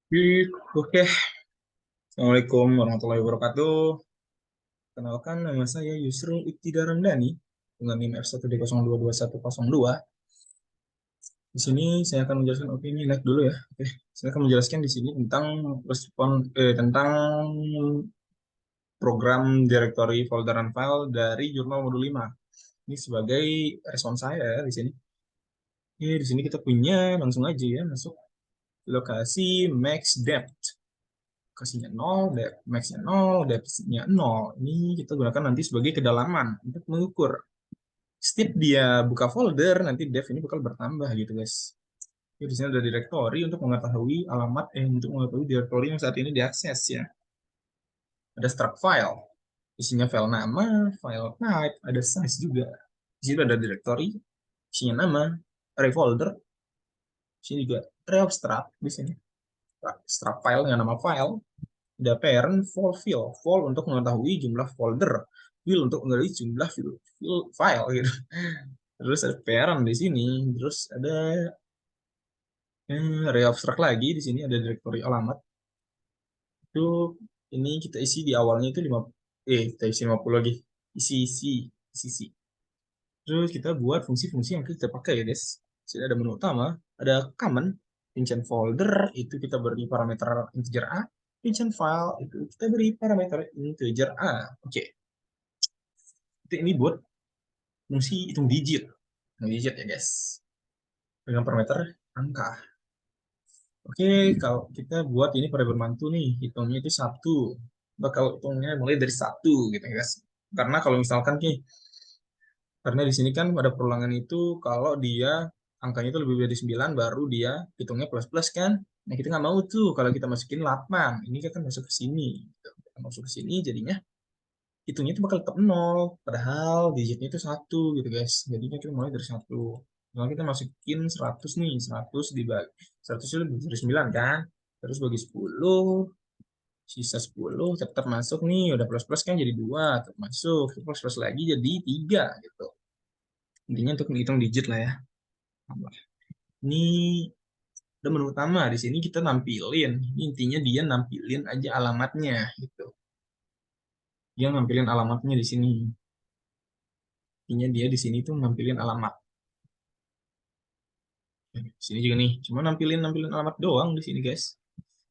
Oke, Assalamualaikum warahmatullahi wabarakatuh. Kenalkan nama saya Yusril Iktidar Ramdhani dengan NIM F1D022102. Di sini saya akan menjelaskan, oke ini naik dulu ya. Oke, saya akan menjelaskan di sini tentang tentang program directory folder and file dari jurnal modul 5. Ini sebagai respon saya ya di sini. Oke, di sini kita punya langsung aja ya masuk lokasi max depth. Kasihnya 0, max-nya 0, depth-nya 0. Ini kita gunakan nanti sebagai kedalaman untuk mengukur. Setiap dia buka folder, nanti depth ini bakal bertambah gitu guys. Jadi di sini ada directory untuk mengetahui alamat, untuk mengetahui directory yang saat ini diakses ya. Ada struct file, isinya file nama, file type, ada size juga. Di sini ada directory, isinya nama, array folder, di sini juga array of struct, di sini struct file dengan nama file, ada parent for fill, untuk mengetahui jumlah folder, will untuk mengetahui jumlah file gitu. Terus ada parent di sini, terus ada array abstrak lagi di sini ada directory alamat. Itu ini kita isi di awalnya itu 5, kita isi 50 lagi. Isi. Terus kita buat fungsi-fungsi yang kita pakai ya guys. Sini ada menu utama, ada common, pinch folder itu kita beri parameter integer A, pinch file itu kita beri parameter integer A. Oke. Ini buat fungsi hitung digit ya guys, dengan parameter angka. Oke, kalau kita buat ini pada bermantu nih, hitungnya itu satu, bakal hitungnya mulai dari satu gitu guys. Karena kalau misalkan nih, karena di sini kan ada perulangan itu kalau dia angkanya itu lebih dari 9 baru dia hitungnya plus plus kan. Nah kita nggak mau tuh kalau kita masukin 8, ini kan masuk ke sini gitu. Kita masuk ke sini jadinya hitungnya itu bakal tetap nol, padahal digitnya itu satu gitu guys, jadinya kita mulai dari satu. Kalau kita masukin 100 nih, 100 dibagi 100 itu lebih dari 9 kan, terus bagi 10, sisa 10 tetap masuk nih, udah plus plus kan jadi 2 tetap masuk, plus plus lagi jadi 3 gitu. Intinya untuk menghitung digit lah ya. Ini udah menu utama, di sini kita nampilin, intinya dia nampilin aja alamatnya gitu, dia nampilin alamatnya di sini. Intinya dia di sini tuh nampilin alamat. Sini juga nih, cuma nampilin nampilin alamat doang di sini guys.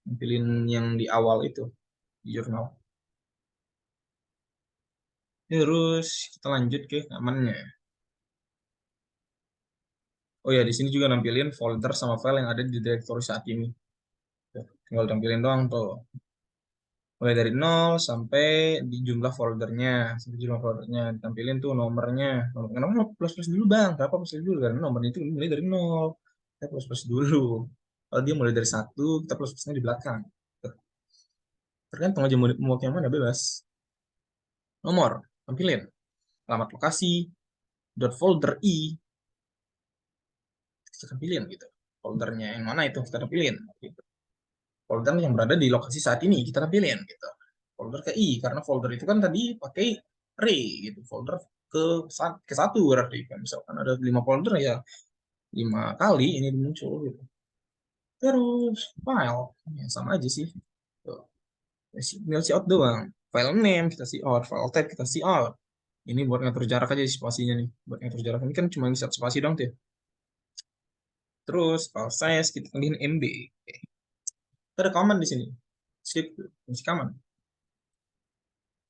Nampilin yang di awal itu di jurnal. Terus kita lanjut ke amannya. Oh ya, di sini juga nampilin folder sama file yang ada di directory saat ini. Tuh, tinggal tampilin doang tuh. Mulai dari 0 sampai di jumlah foldernya. Sampai jumlah foldernya. Ditampilin tuh nomornya. Kenapa plus plus dulu bang? Kenapa plus plus dulu? Karena nomornya itu mulai dari 0. Kita plus plus dulu. Kalau dia mulai dari 1, kita plus plusnya di belakang. Tergantung aja mau yang mana bebas. Nomor, tampilin. Alamat lokasi, dot folder i, kita tampilin gitu. Foldernya yang mana itu kita tampilin. Gitu. Folder yang berada di lokasi saat ini kita tampilin gitu. Folder ke i, karena folder itu kan tadi pakai array gitu. Folder ke satu berarti kan. Misalkan ada 5 folder ya 5 kali ini muncul gitu. Terus file, ya sama aja sih. Tuh. Tinggal si out doang. File name kita si out, file type kita si out. Ini buat ngatur jarak aja spasinya nih. Buat ngatur jarak ini kan cuma bisa spasi dong tuh. Terus file size kita tambahin MB. Oke. Ada command di sini. Skip, masih command.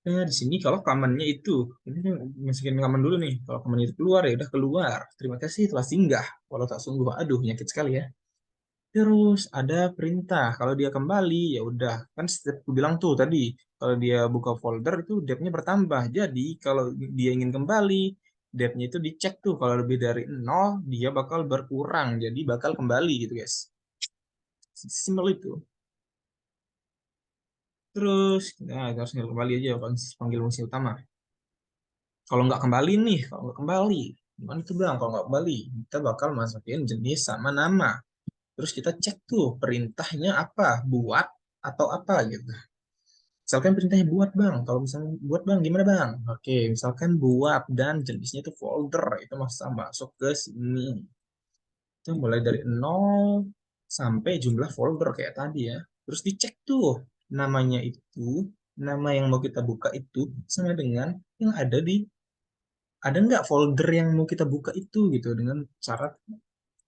Nah, di sini kalau command-nya itu, ini kan masukin command dulu nih. Kalau command itu keluar ya udah keluar. Terima kasih telah singgah. Walau tak sungguh, aduh nyakit sekali ya. Terus ada perintah. Kalau dia kembali ya udah. Kan setiap aku bilang tuh tadi, kalau dia buka folder itu depth-nya bertambah. Jadi kalau dia ingin kembali, depth-nya itu dicek tuh. Kalau lebih dari 0, dia bakal berkurang. Jadi bakal kembali gitu guys. Simpel itu. Terus, nah, kita harus kembali aja panggil fungsi utama. Kalau nggak kembali nih, kalau nggak kembali, gimana tuh bang? Kalau nggak kembali, kita bakal masukin jenis sama nama. Terus kita cek tuh perintahnya apa, buat atau apa gitu. Misalkan perintahnya buat bang, kalau misalnya buat bang gimana bang? Oke, misalkan buat dan jenisnya itu folder, itu masuk ke sini. Itu mulai dari 0 sampai jumlah folder kayak tadi ya. Terus dicek tuh namanya itu, nama yang mau kita buka itu sama dengan yang ada nggak folder yang mau kita buka itu gitu, dengan syarat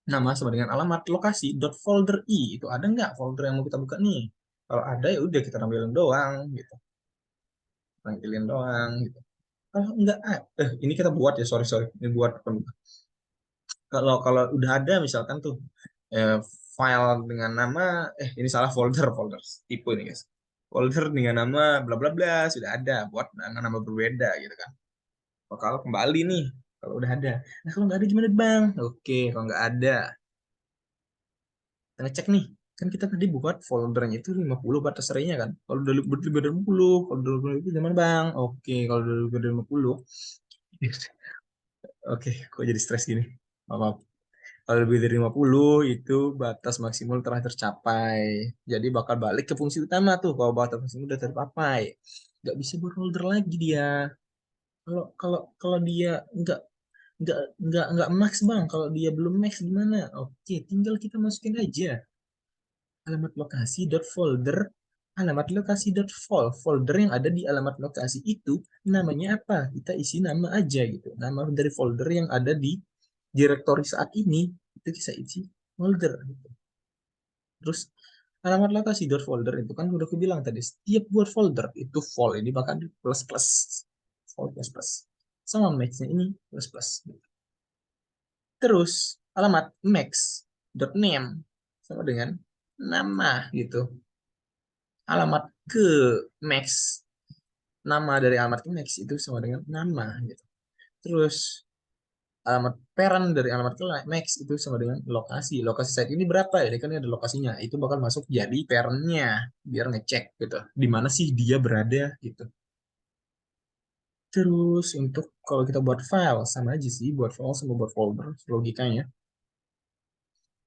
nama sama dengan alamat lokasi dot folder i, itu ada nggak folder yang mau kita buka nih. Kalau ada ya udah kita tampilin doang gitu, tampilin doang gitu. Kalau enggak, ini kita buat ya, sorry sorry, ini buat kalau kalau udah ada misalkan tuh eh, file dengan nama, ini salah, folder tipe ini guys, folder dengan nama bla bla bla sudah ada, buat dengan nama berbeda gitu kan, bakal kembali nih kalau udah ada. Nah kalau nggak ada gimana bang? Oke, kalau nggak ada kita ngecek nih, kan kita tadi buat foldernya itu 50 batas arraynya kan, kalau udah lebih dari 50, kalau udah lebih itu gimana bang? Oke, kalau udah lebih dari 50, oke kok jadi stres gini, maaf. Kalau lebih dari 50 itu batas maksimal telah tercapai. Jadi bakal balik ke fungsi utama tuh kalau batas maksimal udah tercapai. Nggak bisa berholder lagi dia. Kalau kalau kalau dia nggak nggak nggak max bang. Kalau dia belum max gimana? Oke, tinggal kita masukin aja alamat lokasi dot folder, alamat lokasi dot folder yang ada di alamat lokasi itu namanya apa? Kita isi nama aja gitu. Nama dari folder yang ada di direktori saat ini itu bisa isi folder gitu. Terus alamat lokasi dot folder itu kan udah aku bilang tadi, setiap buat folder itu vol ini bahkan plus plus, vol plus plus, sama maxnya ini plus plus. Terus alamat max dot name sama dengan nama gitu. Alamat ke max, nama dari alamat ke max itu sama dengan nama gitu. Terus alamat parent dari alamat ke max itu sama dengan lokasi. Lokasi site ini berapa ya? Ini kan ada lokasinya. Itu bakal masuk jadi parentnya biar ngecek gitu. Di mana sih dia berada gitu. Terus untuk kalau kita buat file sama aja sih, buat file sama buat folder logikanya.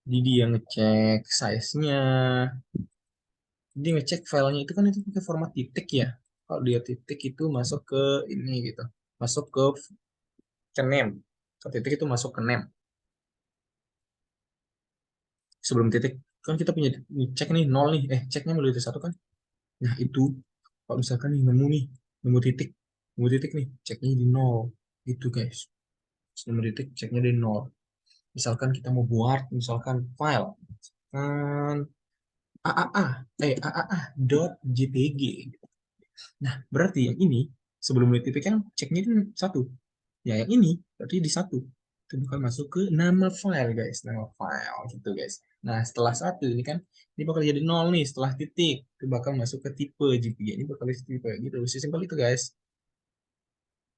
Jadi dia ngecek size-nya. Dia ngecek filenya itu kan itu pakai format titik ya. Kalau dia titik itu masuk ke ini gitu. Masuk ke name. Kalau titik itu masuk ke name. Sebelum titik kan kita punya cek nih nol nih, ceknya mulai dari satu kan. Nah itu kalau misalkan nih nemu titik nih, ceknya di nol itu guys. Nemu titik ceknya di nol. Misalkan kita mau buat misalkan file kan aaa dot jpg. Nah berarti yang ini sebelum nemu titik kan ceknya itu satu. Ya yang ini berarti di satu itu bakal masuk ke nama file guys, nama file gitu guys. Nah setelah satu ini kan ini bakal jadi nol nih, setelah titik itu bakal masuk ke tipe JPG, ini bakal jadi tipe gitu, sesimpel itu guys.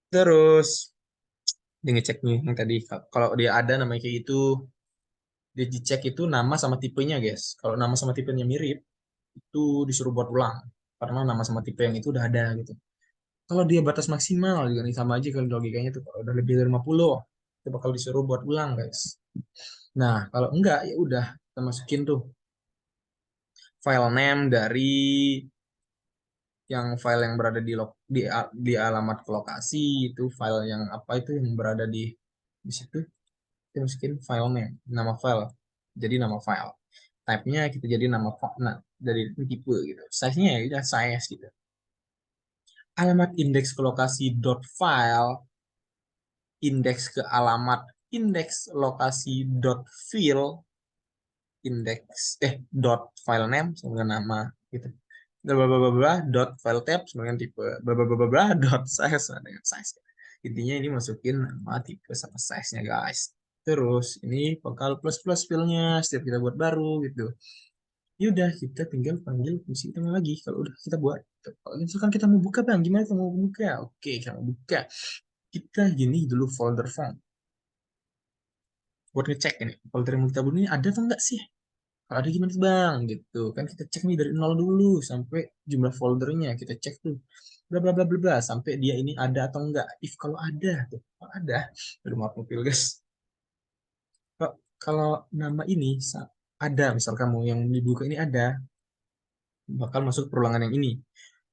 Terus dia ngecek nih yang tadi, kalau dia ada namanya kayak gitu, dia dicek itu nama sama tipenya guys. Kalau nama sama tipenya mirip itu disuruh buat ulang karena nama sama tipe yang itu udah ada gitu. Kalau dia batas maksimal juga nih sama aja kalau logikanya tuh, kalau udah lebih dari 50 itu bakal disuruh buat ulang guys. Nah, kalau enggak ya udah kita masukin tuh file name dari yang file yang berada di alamat ke lokasi, itu file yang apa itu yang berada di situ, kita masukin file name, nama file. Jadi nama file. Type-nya kita jadi nama nah, dari tipe gitu. Size-nya ya udah size gitu. Alamat indeks ke lokasi dot file, indeks ke alamat, indeks lokasi dot fill, indeks dot file name sama dengan nama gitu, bla bla bla bla dot file tab sama dengan tipe, bla bla bla bla dot size sama dengan size. Intinya ini masukin nama, tipe sama size nya guys. Terus ini bakal plus plus filenya setiap kita buat baru gitu. Ya udah kita tinggal panggil fungsi utama lagi kalau udah kita buat. Kalau misalkan kita mau buka bang, gimana kita mau buka? Oke, kita mau buka, kita gini dulu folder form buat ngecek ini folder yang mau kita buat ini ada atau enggak sih. Kalau ada gimana tuh bang gitu kan, kita cek nih dari nol dulu sampai jumlah foldernya kita cek tuh bla bla bla bla bla sampai dia ini ada atau enggak. If kalau ada tuh, kalau ada, udah maaf mobil guys. Kalau kalau nama ini ada, misal kamu yang dibuka ini ada, bakal masuk perulangan yang ini.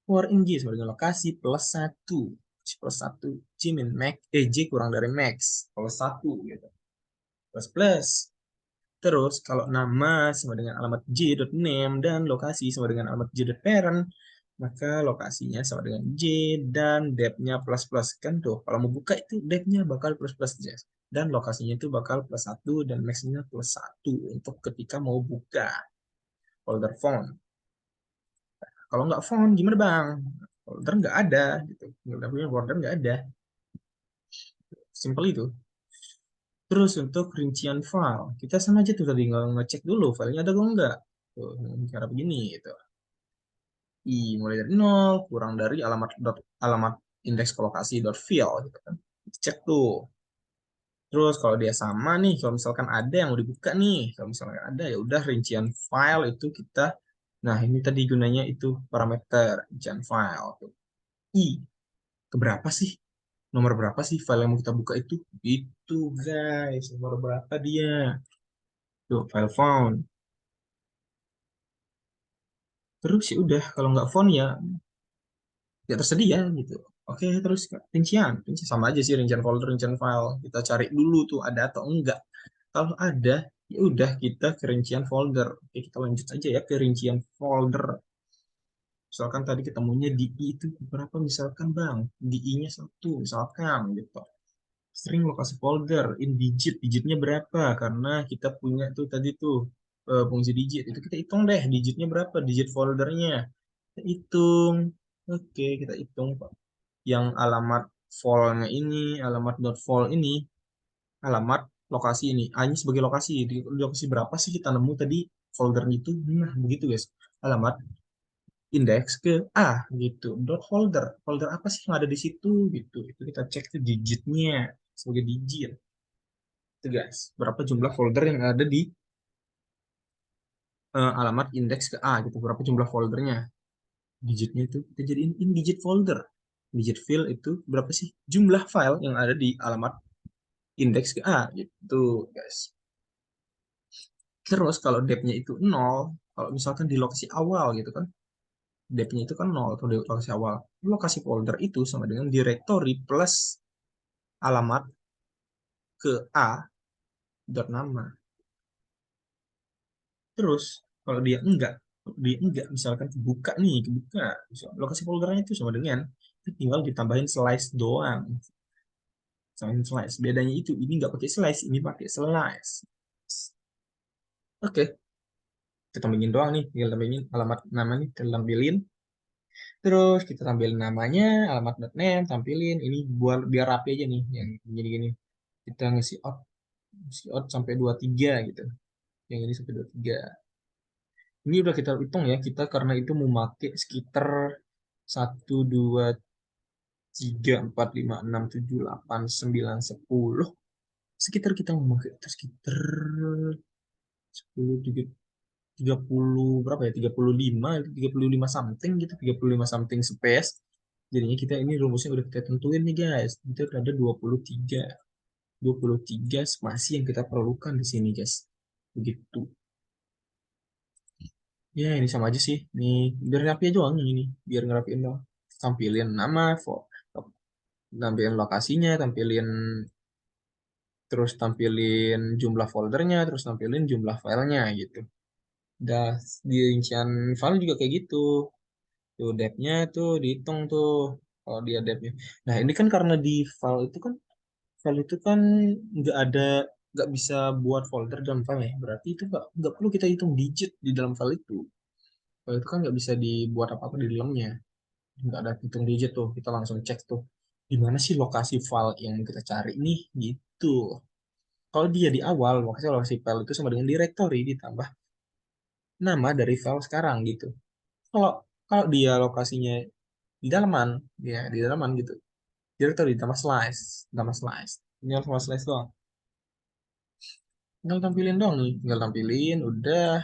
For in G sama dengan lokasi plus satu, plus satu J min max, J kurang dari max plus satu gitu, plus plus Terus kalau nama sama dengan alamat j.name dan lokasi sama dengan alamat j.parent, maka lokasinya sama dengan j dan depth-nya plus plus kan tuh. Kalau mau buka itu depth-nya bakal plus plus aja. Dan lokasinya itu bakal plus satu dan max-nya plus satu untuk ketika mau buka folder font. Kalau nggak font gimana bang? Folder nggak ada gitu. Nggak punya folder nggak ada. Simple itu. Terus untuk rincian file, kita sama aja tuh tadi ngecek dulu filenya ada atau enggak. Tuh, cara begini gitu. Mulai dari nol kurang dari alamat indeks kolokasi dot file gitu kan. Cek tuh. Terus kalau dia sama nih, kalau misalkan ada yang mau dibuka nih, kalau misalkan ada ya udah rincian file itu kita. Nah, ini tadi gunanya itu parameter rincian file tuh. I keberapa sih? Nomor berapa sih file yang mau kita buka itu? Itu guys, nomor berapa dia? Tuh, file found. Terus ya udah, kalau nggak font ya nggak tersedia gitu. Oke, terus rincian sama aja sih rincian folder, rincian file. Kita cari dulu tuh ada atau enggak. Kalau ada, ya udah kita ke rincian folder. Oke, kita lanjut aja ya ke rincian folder. Misalkan tadi ketemunya di I itu berapa misalkan bang? Di I-nya satu misalkan gitu. String lokasi folder, in digit, digitnya berapa? Karena kita punya tuh tadi tuh fungsi digit. Itu kita hitung deh digitnya berapa, digit foldernya. Kita hitung. Oke, kita hitung Pak. Yang alamat file-nya ini, alamat dot file ini, alamat lokasi ini. A-nya sebagai lokasi. Di lokasi berapa sih kita nemu tadi foldernya itu? Nah, begitu guys. Alamat indeks ke A gitu. Dot folder. Folder apa sih yang ada di situ gitu. Itu kita cek tuh digitnya sebagai digit. Itu guys. Berapa jumlah folder yang ada di alamat indeks ke A gitu. Berapa jumlah foldernya. Digitnya itu kita jadiin in digit folder. Digit file itu berapa sih jumlah file yang ada di alamat indeks ke A gitu guys. Terus kalau depth-nya itu nol, kalau misalkan di lokasi awal gitu kan, depth-nya itu kan nol atau di lokasi awal. Lokasi folder itu sama dengan directory plus alamat ke A dot nama. Terus kalau dia enggak misalkan kebuka nih, kebuka. Lokasi foldernya itu sama dengan tinggal ditambahin slice doang. Sama slice. Bedanya itu ini nggak pakai slice, ini pakai slice. Oke, kita tampilin doang nih, tinggal tampilin alamat namanya, kita tampilin. Terus kita tampilin namanya, alamat .name, tampilin. Ini buat biar rapi aja nih, yang gini-gini. Kita ngisi out sampai 23 gitu. Yang ini sampai 23. Ini udah kita hitung ya, kita karena itu memakai sekitar 1, 2, 3, 4, 5, 6, 7, 8, 9, 10. Sekitar kita memakai itu sekitar 10, 30 berapa ya, 35 something gitu, 35 something space. Jadinya kita ini rumusnya udah kita tentuin nih guys, itu ada 23 spasi yang kita perlukan di sini guys, begitu ya. Ini sama aja sih nih, biar rapi aja doang ini, biar ngerapiin dong. Tampilin nama, tampilin lokasinya, tampilin, terus tampilin jumlah foldernya, terus tampilin jumlah filenya gitu. Udah di rincian file juga kayak gitu. Tuh depth-nya tuh dihitung tuh kalau dia depth-nya. Nah ini kan karena di file itu kan nggak ada, nggak bisa buat folder dalam file ya. Berarti itu nggak perlu kita hitung digit di dalam file itu. File itu kan nggak bisa dibuat apa-apa di dalamnya. Nggak ada hitung digit tuh. Kita langsung cek tuh di mana sih lokasi file yang kita cari nih gitu. Kalau dia di awal, lokasi file itu sama dengan directory ditambah nama dari file sekarang gitu. Kalau kalau dia lokasinya di dalaman, ya di dalaman gitu. Directory tambah slice. Ini cuma slice doang. Tinggal tampilin doang nih, tinggal tampilin, udah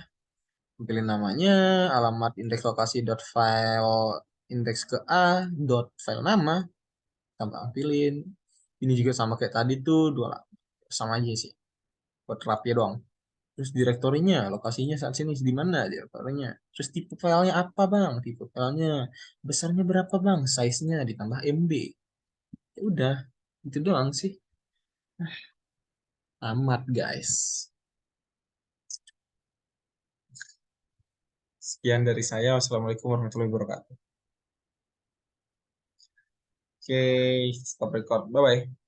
tampilin namanya, alamat indeks lokasi dot file indeks ke A dot file nama, tampilin. Ini juga sama kayak tadi tuh, dua sama aja sih, buat rapi doang. Terus direktorinya, lokasinya saat sini di mana direktorinya. Terus tipe filenya apa bang? Tipe filenya besarnya berapa bang? Size-nya ditambah MB. Ya udah, itu doang sih. Amat guys. Sekian dari saya. Wassalamualaikum warahmatullahi wabarakatuh. Oke, stop record. Bye-bye.